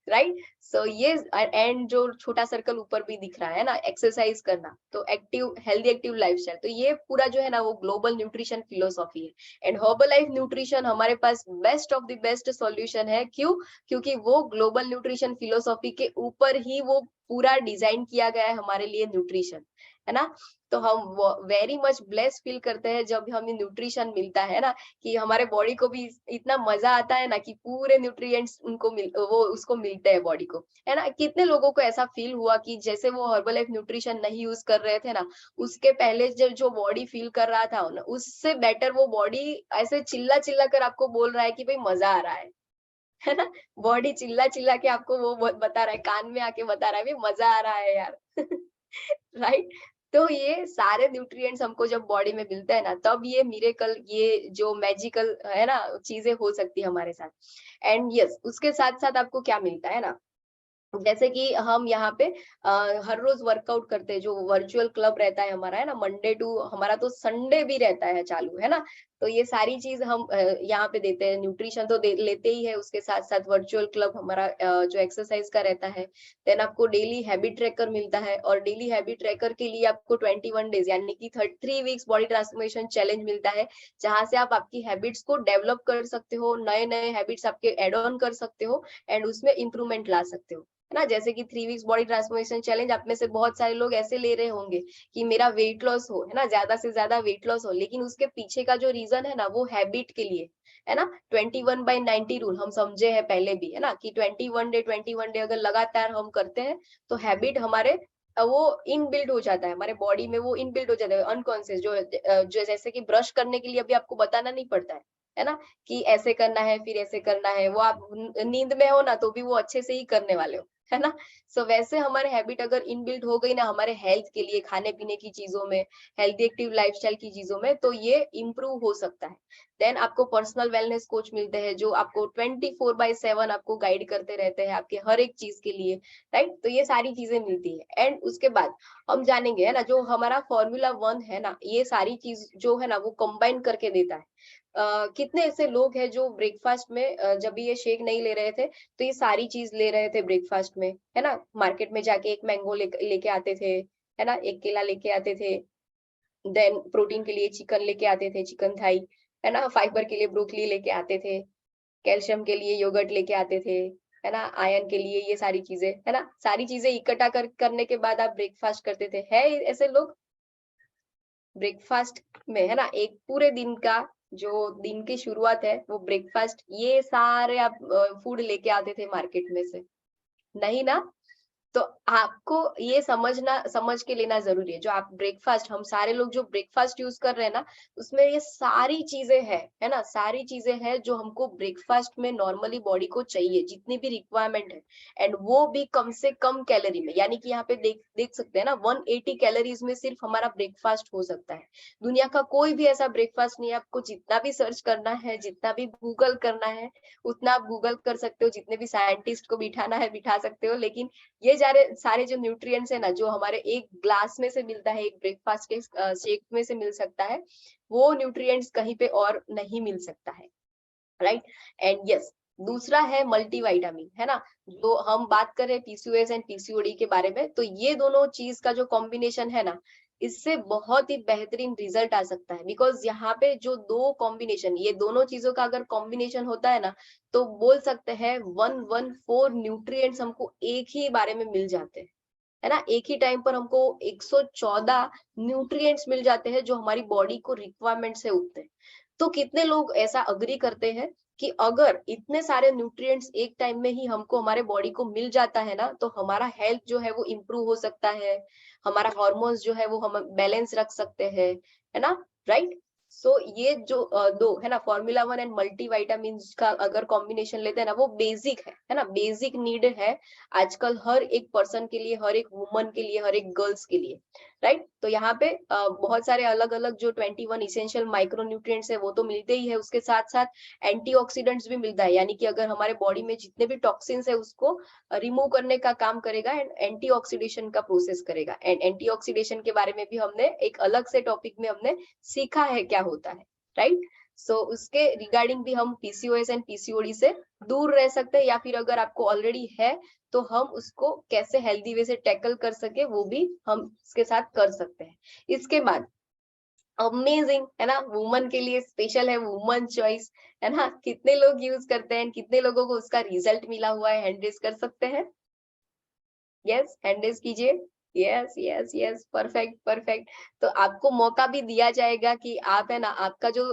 राइट। सो ये एंड जो छोटा सर्कल ऊपर भी दिख रहा है ना, एक्सरसाइज करना, तो एक्टिव हेल्दी एक्टिव लाइफस्टाइल, तो ये पूरा जो है ना वो ग्लोबल न्यूट्रिशन फिलोसॉफी है। एंड हर्बल लाइफ न्यूट्रिशन हमारे पास best of the best solution है। क्यों? क्योंकि वो ग्लोबल न्यूट्रिशन फिलोसॉफी के ऊपर ही वो पूरा डिजाइन किया गया है हमारे लिए न्यूट्रिशन, है ना? तो हम वेरी मच ब्लेस फील करते हैं जब हमें न्यूट्रिशन मिलता है ना, कि हमारे बॉडी को भी इतना मजा आता है ना कि पूरे न्यूट्रिएंट्स उनको वो उसको मिलते हैं बॉडी को, है ना? कितने लोगों को ऐसा फील हुआ कि जैसे वो हर्बल लाइफ न्यूट्रिशन नहीं यूज कर रहे थे ना, उसके पहले जो जो बॉडी फील कर रहा था ना, उससे बेटर वो बॉडी ऐसे चिल्ला चिल्ला कर आपको बोल रहा है कि भाई मजा आ रहा है ना? बॉडी चिल्ला चिल्ला के आपको वो बता रहा है, कान में आके बता रहा है भाई मजा आ रहा है यार। राइट। तो ये सारे न्यूट्रिएंट्स हमको जब बॉडी में मिलते हैं ना, तब ये मिरेकल, ये जो मैजिकल है ना चीजें हो सकती है हमारे साथ। एंड यस, उसके साथ साथ आपको क्या मिलता है ना, जैसे कि हम यहाँ पे हर रोज वर्कआउट करते हैं, जो वर्चुअल क्लब रहता है हमारा, है ना, मंडे टू हमारा तो संडे भी रहता है चालू, है ना? तो ये सारी चीज हम यहाँ पे देते हैं, न्यूट्रिशन तो लेते ही है, उसके साथ साथ वर्चुअल क्लब हमारा जो एक्सरसाइज का रहता है। देन आपको डेली हैबिट ट्रैकर मिलता है, और डेली हैबिट ट्रैकर के लिए आपको 21 डेज यानी कि 3 वीक्स बॉडी ट्रांसफॉर्मेशन चैलेंज मिलता है, जहां से आप आपकी हैबिट्स को डेवलप कर सकते हो, नए नए हैबिट्स आपके एड ऑन कर सकते हो, एंड उसमें इंप्रूवमेंट ला सकते हो, है ना? जैसे कि 3 वीक्स बॉडी ट्रांसफॉर्मेशन चैलेंज, आप में से बहुत सारे लोग ऐसे ले रहे होंगे कि मेरा वेट लॉस हो, है ना, ज्यादा से ज्यादा वेट लॉस हो, लेकिन उसके पीछे का जो रीजन है ना वो हैबिट के लिए, है ना? 21/90 रूल हम समझे हैं पहले भी, है ना, कि 21 डे अगर लगातार हम करते हैं तो हैबिट हमारे वो इनबिल्ट हो जाता है हमारे बॉडी में, वो इनबिल्ट हो जाता है अनकॉन्शियस, जो जैसे कि ब्रश करने के लिए अभी आपको बताना नहीं पड़ता है ना, कि ऐसे करना है फिर ऐसे करना है, वो आप नींद में हो ना तो भी वो अच्छे से ही करने वाले हो, है ना? सो वैसे हमारे हैबिट अगर इनबिल्ट हो गई ना हमारे हेल्थ के लिए, खाने पीने की चीजों में, हेल्दी एक्टिव लाइफस्टाइल की चीजों में, तो ये इम्प्रूव हो सकता है। देन आपको पर्सनल वेलनेस कोच मिलते हैं, जो आपको 24/7 आपको गाइड करते रहते हैं आपके हर एक चीज के लिए, राइट? तो ये सारी चीजें मिलती है। एंड उसके बाद हम जानेंगे, है ना, जो हमारा Formula 1 है ना, ये सारी चीज जो है ना वो कंबाइन करके देता है। कितने ऐसे लोग हैं जो ब्रेकफास्ट में जब भी ये शेक नहीं ले रहे थे, तो ये सारी चीज ले रहे थे ब्रेकफास्ट में, है ना? मार्केट में जाके एक मैंगो लेके आते थे, है ना, एक केला लेके आते थे, देन प्रोटीन के लिए चिकन लेके आते थे, चिकन थाई, है ना, फाइबर के लिए ब्रोकली लेके आते थे, कैल्शियम के लिए योगर्ट लेके आते थे, है ना, आयरन के लिए ये सारी चीजें, है ना, सारी चीजें इकट्ठा करने के बाद आप ब्रेकफास्ट करते थे। है ऐसे लोग ब्रेकफास्ट में, है ना, एक पूरे दिन का जो दिन की शुरुआत है वो ब्रेकफास्ट, ये सारे आप फूड लेके आते थे मार्केट में से, नहीं ना? तो आपको ये समझ के लेना ज़रूरी है। जो आप ब्रेकफ़ास्ट, हम सारे लोग जो ब्रेकफ़ास्ट यूज़ कर रहे हैं ना, उसमें ये सारी चीज़ें हैं, है ना? सारी चीज़ें हैं जो हमको ब्रेकफ़ास्ट में नॉर्मली बॉडी को चाहिए, जितनी भी रिक्वायरमेंट है, एंड वो भी कम से कम कैलोरी में। यानी कि यहाँ पे देख देख सकते हैं ना, 180 कैलोरीज़ में सिर्फ़ हमारा ब्रेकफ़ास्ट हो सकता है। दुनिया का कोई भी ऐसा ब्रेकफ़ास्ट नहीं है, आपको जितना भी सर्च करना है, जितना भी गूगल करना है, उतना आप गूगल कर सकते हो, जितने भी साइंटिस्ट को बिठाना है, बिठा सकते हो, लेकिन ये सारे सारे जो न्यूट्रिएंट्स है ना, जो हमारे एक ग्लास में से मिलता है, एक ब्रेकफास्ट के शेक में से मिल सकता है, वो न्यूट्रिएंट्स कहीं पे और नहीं मिल सकता है, राइट? एंड यस, दूसरा है मल्टीविटामिन, है ना? जो हम बात करें पीसीओएस एंड पीसीओडी के बारे में, तो ये दोनों चीज का जो कॉम्बिनेशन है ना, इससे बहुत ही बेहतरीन रिजल्ट आ सकता है। बिकॉज यहाँ पे जो दो कॉम्बिनेशन, ये दोनों चीजों का अगर कॉम्बिनेशन होता है ना, तो बोल सकते हैं 114 न्यूट्रिएंट्स हमको एक ही बारे में मिल जाते हैं, है ना? एक ही टाइम पर हमको 114 न्यूट्रिएंट्स मिल जाते हैं जो हमारी बॉडी को रिक्वायरमेंट से उठते हैं। तो कितने लोग ऐसा अग्री करते हैं कि अगर इतने सारे न्यूट्रिएंट्स एक टाइम में ही हमको हमारे बॉडी को मिल जाता है ना, तो हमारा हेल्थ जो है वो इम्प्रूव हो सकता है, हमारा हार्मोन्स जो है वो हम बैलेंस रख सकते हैं, है ना? राइट? सो ये जो दो है ना, फॉर्मूला 1 एंड मल्टीविटामिन का अगर कॉम्बिनेशन लेते हैं ना, वो बेसिक है ना, बेसिक नीड है आजकल हर एक पर्सन के लिए, हर एक वुमन के लिए, हर एक गर्ल्स के लिए, राइट। तो यहाँ पे बहुत सारे अलग अलग जो 21 इसेंशियल माइक्रोन्यूट्रिएंट्स है वो तो मिलते ही है, उसके साथ साथ एंटीऑक्सीडेंट्स भी मिलता है, यानी कि अगर हमारे बॉडी में जितने भी टॉक्सिन्स है उसको रिमूव करने का काम करेगा एंड एंटी ऑक्सीडेशन का प्रोसेस करेगा। एंड एंटी ऑक्सीडेशन के बारे में भी हमने एक अलग से टॉपिक में हमने सीखा है क्या होता है, राइट। सो उसके रिगार्डिंग भी हम पीसीओएस एंड पीसीओडी से दूर रह सकते हैं, या फिर अगर आपको ऑलरेडी है तो हम उसको कैसे हेल्दी वे से टैकल कर सके वो भी हम इसके साथ कर सकते हैं। इसके बाद अमेजिंग है ना, वुमन के लिए स्पेशल है वुमन चॉइस, है ना, कितने लोग यूज करते हैं, कितने लोगों को उसका रिजल्ट मिला हुआ है, हैंड रेज कर सकते हैं। यस, हैंड रेज कीजिए। Yes yes yes, perfect perfect. तो आपको मौका भी दिया जाएगा कि आप है ना, आपका जो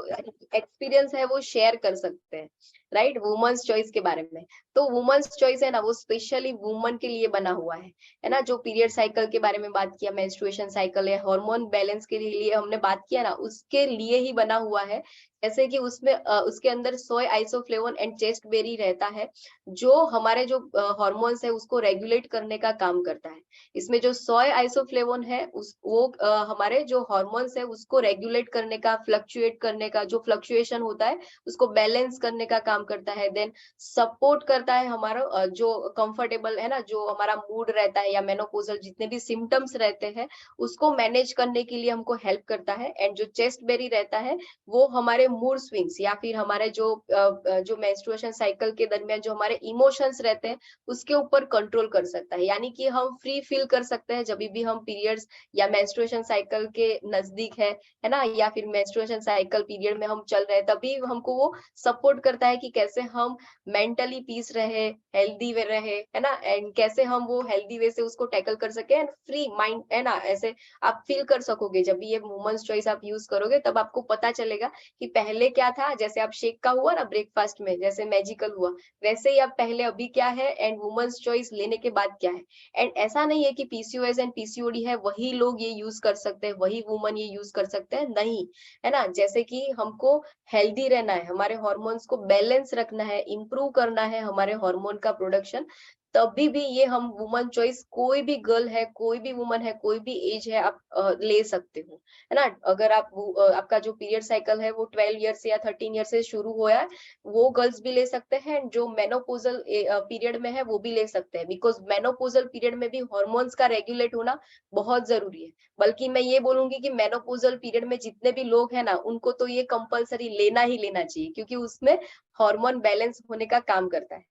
एक्सपीरियंस है वो शेयर कर सकते हैं, राइट, वुमेन्स चॉइस के बारे में। तो वुमेन्स चॉइस है ना, वो स्पेशली वुमन के लिए बना हुआ है ना। जो पीरियड साइकिल के बारे में बात किया, मेंस्ट्रुएशन साइकिल है, हार्मोन बैलेंस के लिए हमने बात किया ना, उसके लिए ही बना हुआ है। जैसे कि उसमें उसके अंदर सोय आइसोफ्लेवोन एंड चेस्टबेरी रहता है, जो हमारे जो हार्मोन्स है उसको रेगुलेट करने का काम करता है। इसमें जो सोय आइसोफ्लेवोन है उस वो हमारे जो हार्मोन्स है उसको रेगुलेट करने का, फ्लक्चुएट करने का, जो फ्लक्चुएशन होता है उसको बैलेंस करने का काम करता है। देन सपोर्ट करता है हमारा जो कंफर्टेबल है ना, जो हमारा मूड रहता है या मेनोपॉजल जितने भी सिम्टम्स रहते हैं उसको मैनेज करने के लिए हमको हेल्प करता है। एंड जो चेस्ट बेरी रहता है वो हमारे मूड स्विंग्स या फिर हमारे जो मेंस्ट्रुएशन साइकिल के दरमियान जो हमारे इमोशंस रहते हैं उसके ऊपर कंट्रोल कर सकता है, यानी कि हम फ्री फील कर सकते हैं जब भी हम पीरियड्स या मेंस्ट्रुएशन साइकिल के नजदीक है ना, या फिर मेंस्ट्रुएशन साइकिल पीरियड में हम चल रहे हैं, तभी हमको वो सपोर्ट करता है कि कैसे हम मेंटली पीस रहे, हेल्दी वे रहे, है ना, एंड कैसे हम वो हेल्दी वे से उसको टैकल कर सके एंड फ्री माइंड, है ना, ऐसे आप फील कर सकोगे। जब भी ये वुमेन्स चॉइस आप यूज करोगे तब आपको पता चलेगा कि पहले क्या था, जैसे आप शेक का हुआ ना ब्रेकफास्ट में जैसे मैजिकल हुआ, वैसे ही आप पहले अभी क्या है एंड वुमेन्स चॉइस लेने के बाद क्या है। एंड ऐसा नहीं है कि पीसीओएस एंड पीसीओडी है वही लोग ये यूज कर सकते हैं, वही वुमन ये यूज कर सकते हैं, नहीं, है ना। जैसे कि हमको हेल्दी रहना है, हमारे हार्मोन्स को बैलेंस रखना है, इंप्रूव करना है हमारे हार्मोन का प्रोडक्शन, तभी भी ये हम वुमन चॉइस, कोई भी गर्ल है, कोई भी वुमन है, कोई भी एज है, आप ले सकते हो, है ना। अगर आप आपका जो पीरियड साइकिल है वो 12 ईयर से या 13 ईयर से शुरू हुआ है, वो गर्ल्स भी ले सकते हैं। जो मेनोपॉजल पीरियड में है वो भी ले सकते हैं, बिकॉज मेनोपॉजल पीरियड में भी हार्मोन्स का रेगुलेट होना बहुत जरूरी है। बल्कि मैं ये बोलूंगी कि मेनोपॉजल पीरियड में जितने भी लोग हैं ना उनको तो ये कंपलसरी लेना ही लेना चाहिए, क्योंकि उसमें हार्मोन बैलेंस होने का काम करता है,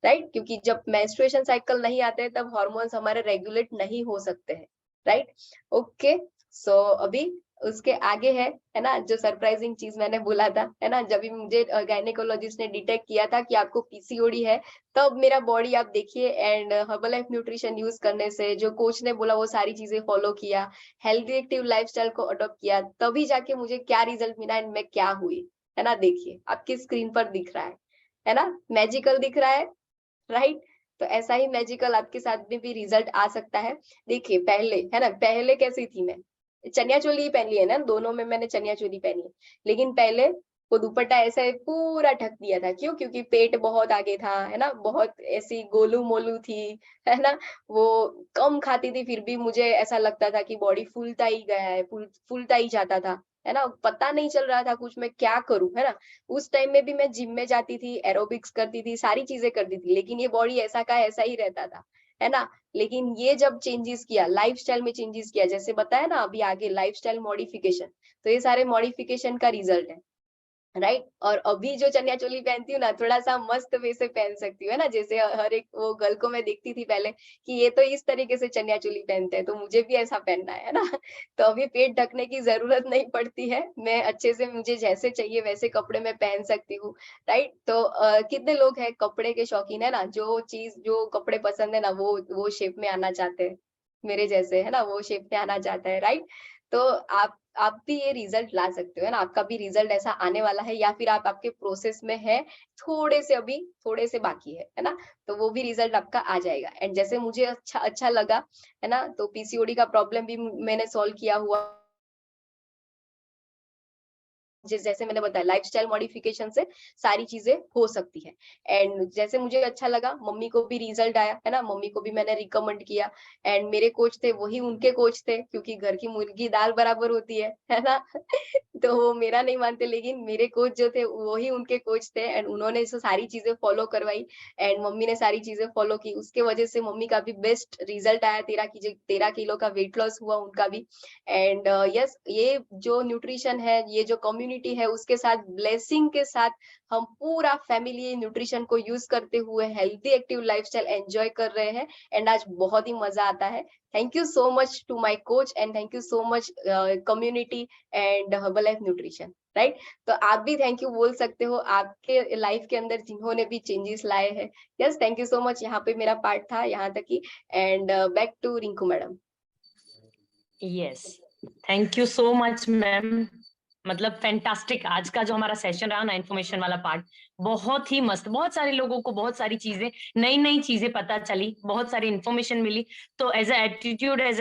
राइट। क्योंकि जब मेंस्ट्रुएशन साइकिल नहीं आते हैं तब हार्मोन्स हमारे रेगुलेट नहीं हो सकते हैं, राइट। ओके, सो अभी उसके आगे है ना, जो सरप्राइजिंग चीज मैंने बोला था, है ना, जब भी मुझे गायनेकोलॉजिस्ट ने डिटेक्ट किया था कि आपको पीसीओडी है, तब मेरा बॉडी आप देखिए, and Herbalife nutrition use करने से जो कोच ने बोला वो सारी चीजें फॉलो किया, हेल्दी एक्टिव लाइफस्टाइल को अडॉप्ट किया, तभी जाके मुझे क्या रिजल्ट मिला एंड मैं क्या हुई, है ना। देखिए आपकी स्क्रीन पर दिख रहा है ना, मैजिकल दिख रहा है, राइट। तो ऐसा ही मैजिकल आपके साथ में भी रिजल्ट आ सकता है। देखिए पहले, है ना, पहले कैसी थी मैं, चनिया चोली ही पहन ली है ना, दोनों में मैंने चनिया चोली पहनी है, लेकिन पहले वो दुपट्टा ऐसे पूरा ढक दिया था, क्यों, क्योंकि पेट बहुत आगे था, है ना, बहुत ऐसी गोलू मोलू थी, है ना। वो कम खाती थी फिर भी मुझे ऐसा लगता था कि बॉडी फूलता ही गया है, फूलता ही जाता था, है ना, पता नहीं चल रहा था कुछ मैं क्या करूं, है ना। उस टाइम में भी मैं जिम में जाती थी, एरोबिक्स करती थी, सारी चीजें करती थी, लेकिन ये बॉडी ऐसा का ऐसा ही रहता था, है ना। लेकिन ये जब चेंजेस किया, लाइफस्टाइल में चेंजेस किया, जैसे बताया ना अभी आगे लाइफस्टाइल मॉडिफिकेशन, तो ये सारे मॉडिफिकेशन का रिजल्ट है, राइट। और अभी जो चनिया चोली पहनती हूँ ना, थोड़ा-सा मस्त वे से पहन सकती हूँ, है ना। जैसे हर एक वो गर्ल को मैं देखती थी पहले कि ये तो इस तरीके से चनिया चोली पहनते हैं, तो मुझे भी ऐसा पहनना है ना। तो अभी पेट ढकने की ज़रूरत नहीं पड़ती है, मैं अच्छे से मुझे जैसे चाहिए वैसे कपड़े मैं पहन सकती हूँ, राइट। तो कितने लोग हैं कपड़े के शौकीन, है ना, जो चीज़ जो कपड़े पसंद है ना वो शेप में आना चाहते हैं, मेरे जैसे, है ना, वो शेप में आना चाहता है, राइट। तो आप भी ये रिजल्ट ला सकते हो, है ना, आपका भी रिजल्ट ऐसा आने वाला है, या फिर आप आपके प्रोसेस में है, थोड़े से अभी थोड़े से बाकी है ना, तो वो भी रिजल्ट आपका आ जाएगा। एंड जैसे मुझे अच्छा अच्छा लगा, है ना, तो पीसीओडी का प्रॉब्लम भी मैंने सॉल्व किया हुआ जैसे मैंने बताया लाइफस्टाइल मॉडिफिकेशन से सारी चीजें हो सकती है। एंड जैसे मुझे अच्छा लगा, मम्मी को भी रिजल्ट आया है ना, मम्मी को भी मैंने रिकमेंड किया। एंड मेरे कोच थे वही उनके कोच थे, क्योंकि घर की मुर्गी दाल बराबर होती है ना। तो वो मेरा नहीं मानते, लेकिन मेरे कोच जो थे वही उनके कोच थे एंड उन्होंने ये सारी चीजें फॉलो करवाई। एंड मम्मी ने सारी चीजें फॉलो की, उसके वजह से मम्मी का भी बेस्ट रिजल्ट आया, 13 किलो का वेट लॉस हुआ उनका भी। एंड यस, ये जो न्यूट्रिशन है, ये जो कम्युनिटी है, उसके साथ ब्लेसिंग के साथ हम पूरा फैमिली न्यूट्रिशन को यूज करते हुए हेल्थी एक्टिव लाइफस्टाइल एंजॉय कर रहे हैं। एंड आज बहुत ही मजा आता है। Thank you so much to my coach and thank you so much community and Herbalife nutrition, right. तो आप भी थैंक यू बोल सकते हो आपके लाइफ के अंदर जिन्होंने भी चेंजेस लाए हैं। Yes, thank you so much. यहाँ पे मेरा पार्ट था यहाँ तक ही। And back to Rinku madam. Yes, thank you so much ma'am. मतलब फैंटास्टिक आज का जो हमारा सेशन रहा ना, इन्फॉर्मेशन वाला पार्ट बहुत ही मस्त। बहुत सारे लोगों को बहुत सारी चीजें, नई नई चीजें पता चली, बहुत सारी इन्फॉर्मेशन मिली। तो एज अ एटीट्यूड, एज